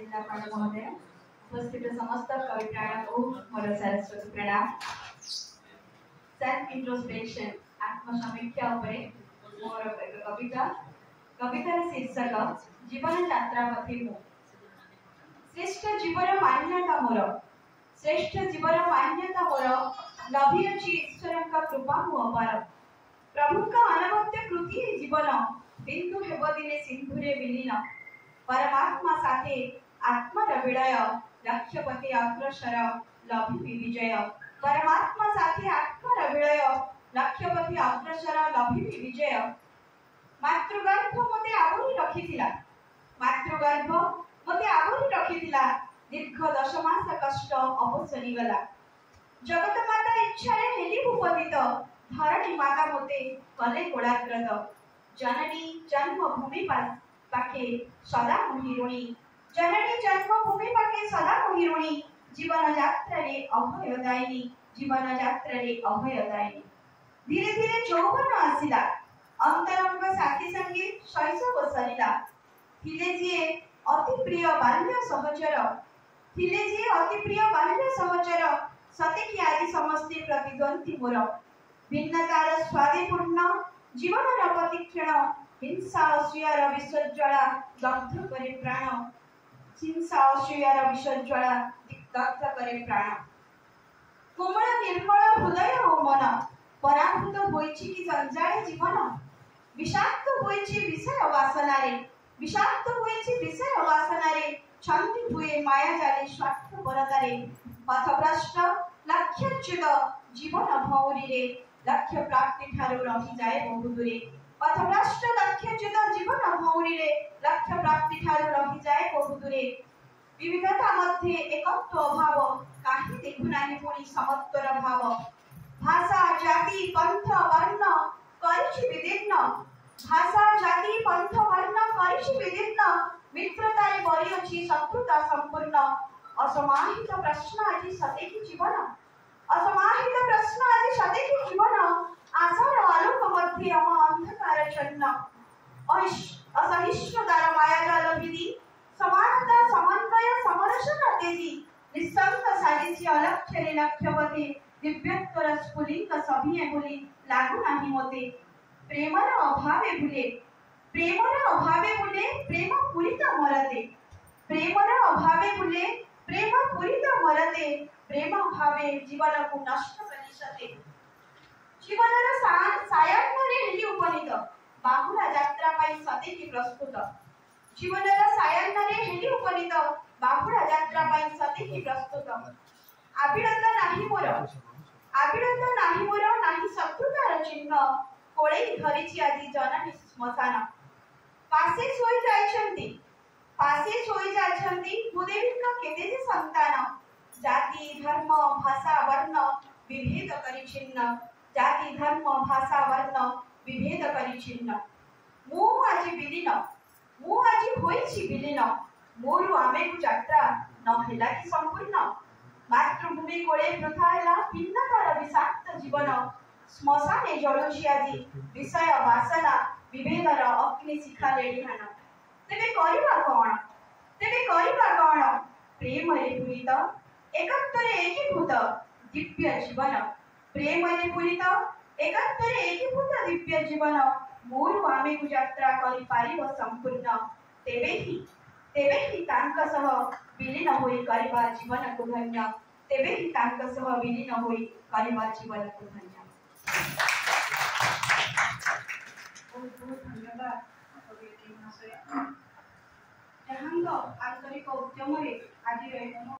जिल्लापाल महोदय उपस्थित समस्त कविप्राण को मोर सरस्वती प्रणाम। सेल्फ इंट्रोस्पेक्शन आत्मसमीक्षा उपरे मोर एक कवितार शीर्षक जीवन यात्रा पथी मु। श्रेष्ठ जीवन मान्यता मोर लभी अछि ईश्वर कृपा मु अपार। प्रभु का अनवद्य कृति जीवन बिंदु हेब दिने सिंधुरे विलीन। परमात्मा साथे आत्मार विलय लक्ष्यपति अग्रसर लभी विजय। परमात्मा साथे आत्मार विलय लक्ष्यपति अग्रसर लभी विजय। मातृगर्भ मते आवरी रखिथिला दीर्घ 10 मास कष्ट अवसरी गला। जगत माता इच्छा हेली भूपतित धरणी माता मते कले कोलाग्रत। जननी जन्मभूमि पाखे सदा मोहिरुणी। जननी जन्मभूमि पाखे सदा मोहिरुणी। जीवन यात्रा रे अभयदायिनी। जीवन यात्रा रे अभयदायिनी। धीरे धीरे चौवन आसिला। अंतरंग साथी संगे शैशव सरिला। थिले जे अति प्रिय बाल्य सहचर सतेकी आदि समस्ते प्रतिद्वंदी मोर। भिन्नतार स्वादिपूर्ण जीवन प्रतिक्षण हिंसा असूयार विषज्वाला दग्ध करे प्राण। हिंसा असूयार विषज्वाला दग्ध करे प्राण। कोमल निर्मल हृदय ओ मन पराभूत होइछि कि जंजाळ जीवन। विषाक्त होइछि विषय वासनारे छंदी हुए माया जाले स्वार्थ परतारे। पथभ्रष्ट लक्ष्यच्युत जीवन भौरी रे लक्ष्य प्राप्ति ठारू रही जाए बहु दूरे। पथभ्रष्ट लक्ष्यच्युत जीवन भौरी रे लक्ष्य प्राप्ति ठारू रही जाए बहु दूरे। विविधता मध्ये एकत्व अभाव काहे देखु नाही पुणी समत्वर भाव। भाषा जाति पंथ वर्ण करिछि विदीर्ण। मित्रतारे बरी अछि शत्रुता संपूर्ण। असमाहित प्रश्न आज सतेकी जीवन। आशार आलोक मध्ये रम अंधकार चन्न। असहिष्णुतार मायाजाल भिदी समानता समन्वय समरसता तेजी। निस्संग साजिछि अलक्ष्ୟରେ लक्ष्यपति दिव्यत्वर स्फुलिंग सभिए बोली लागू नाही मते। प्रेमर अभावे बुले प्रेम पूरित मरते। प्रेम भावे जीवन को नष्ट करिसते। जीवनर सायान्नरे हेली उपनीत बाहुला यात्रा पाई सतेकी प्रस्तुत। जीवनर सायान्नरे हेली उपनीत बाहुला यात्रा पाई सतेकी प्रस्तुत। आबिड़ता नाही मोर नाही शत्रुतार चिन्ह। कोळेई धरिछि आदि जननी श्मशान। पासे सोई जाइछन्ति भूदेवीଙ୍କ केते जे संतान। जाति धर्म भाषा वर्ण विभेद करि छिन्न। जाति धर्म भाषा वर्ण विभेद करि छिन्न। मु आजि होइछि विलीन। मोरु आमेकु यात्रा न हेला कि संपूर्ण। मातृभूमि कोळे वृथा हेला भिन्नतार विषाक्त जीवन। श्मशाने जळुछि आजि विषय वासना विभेदर अग्नि शिखा लेडिहान। तेबे करिबा कोन प्रेम रे पूरित एकत्वरे एकीभूत दिव्य जीवन। प्रेम रे पूरित एकत्वरे एकीभूत दिव्य जीवन। मोरु आमेकु यात्रा करि पारिब संपूर्ण। तेबे ही तांक सह विलीन होई करिबा जीवन को धन्य। तेबे ही तांक सह विलीन होई करिबा जीवन को धन्य। बहुत धन्यवाद कवि महाशय। जहांग आंतरिक उद्यम आज